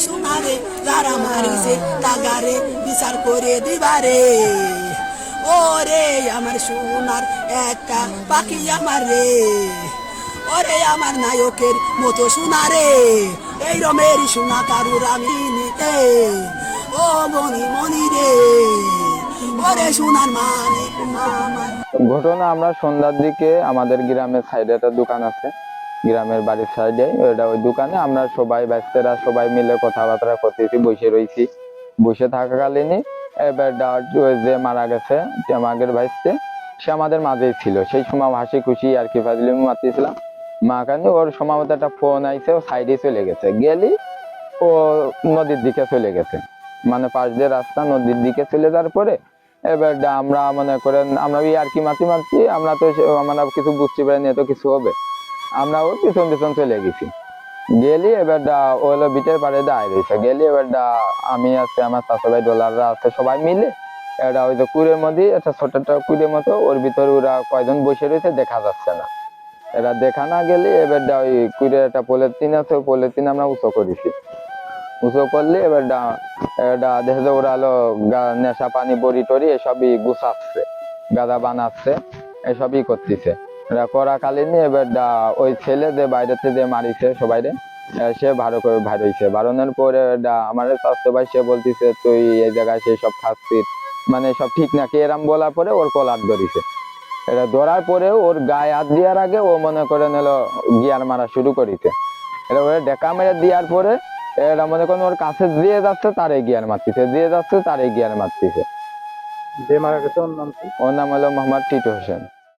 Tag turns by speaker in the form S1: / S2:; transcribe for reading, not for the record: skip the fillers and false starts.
S1: সোনারে যারা মারিছে তাগারে বিচার করে দিবারে ওরে আমার সোনার একটা পাখি আমার রে ওরে আমার নায়কের মতো সোনারে এই রমের সোনা কারুর আমি নিতে ও মনি মনি রে ওরে সোনার মানে আমার।
S2: ঘটনা আমরা সন্ধ্যার দিকে আমাদের গ্রামের সাইডে একটা দোকান আছে, গ্রামের বাড়ির সাইডে ওই দোকানে আমরা সবাই ব্যস্তেরা সবাই মিলে কথাবার্তা করতেছি, বসে রয়েছি। বসে থাকাকালীনই এবার যে মারা গেছে আমাদের ভাইতে সে আমাদের মাঝেই ছিল। সেই সময় হাসি খুশি আর কি ফাজলিমি মারতেছিলাম। মা কানে ওর সম্ভবত একটা ফোন আইছে, ও সাইডে চলে গেছে, গেলি ও নদীর দিকে চলে গেছে, মানে পাশ দিয়ে রাস্তা নদীর দিকে চলে যাওয়ার পরে এবার আমরা মনে করেন আমরা আর কি মাতি মারছি, আমরা তো আমরা কিছু বুঝতে পারিনি এত কিছু হবে, আমরা ওর পিছন পিছন চলে গেছি। গেলি এবার ও হলো বিটের পাড়ে দাঁড়িয়ে রয়েছে। গেলি এবার আমি আছে, আমার চাচা ভাই ডলাররা আছে, সবাই মিলে এটা ওই যে কুড়ের মধ্যে একটা ছোট একটা কুড়ের মতো, ওর ভিতরে ওরা কয়জন বসে রয়েছে দেখা যাচ্ছে না। এরা দেখা না গেলে এবার ওই কুড়ে একটা পলিথিন আছে, ওই পলিথিন আমরা উঁচু করেছি। উঁচু করলে এবার দেখা যায় ওরা হলো নেশা পানি বড়ি টড়ি এসবই গুছাচ্ছে, গাদা বানাচ্ছে, এসবই করতেছে। এরা করাকালীন এবার ওই ছেলে যে বাইরেতে যে মারিছে সবাই সে ভালো করে ভার হয়েছে। বারণের পরে আমার স্বাস্থ্য ভাই সে বলতেছে তুই এই জায়গায় সে সব খাচ্ছিস, মানে সব ঠিক নাকি এরম বলার পরে ওর কলার ধরিছে। এটা ধরার পরে ওর গায়ে হাত দেওয়ার আগে ও মনে করে নিল গিয়ার মারা শুরু করিছে। এটা ওরা ডেকা মেরে দেওয়ার পরে এটা মনে করেন ওর কাছে দিয়ে যাচ্ছে তার গিয়ার মারতেছে, দিয়ে যাচ্ছে তার গিয়ার মারতেছে।
S3: যে মারা গেছে ওর নাম কি?
S2: ওর নাম হলো মোহাম্মদ টিটু হোসেন।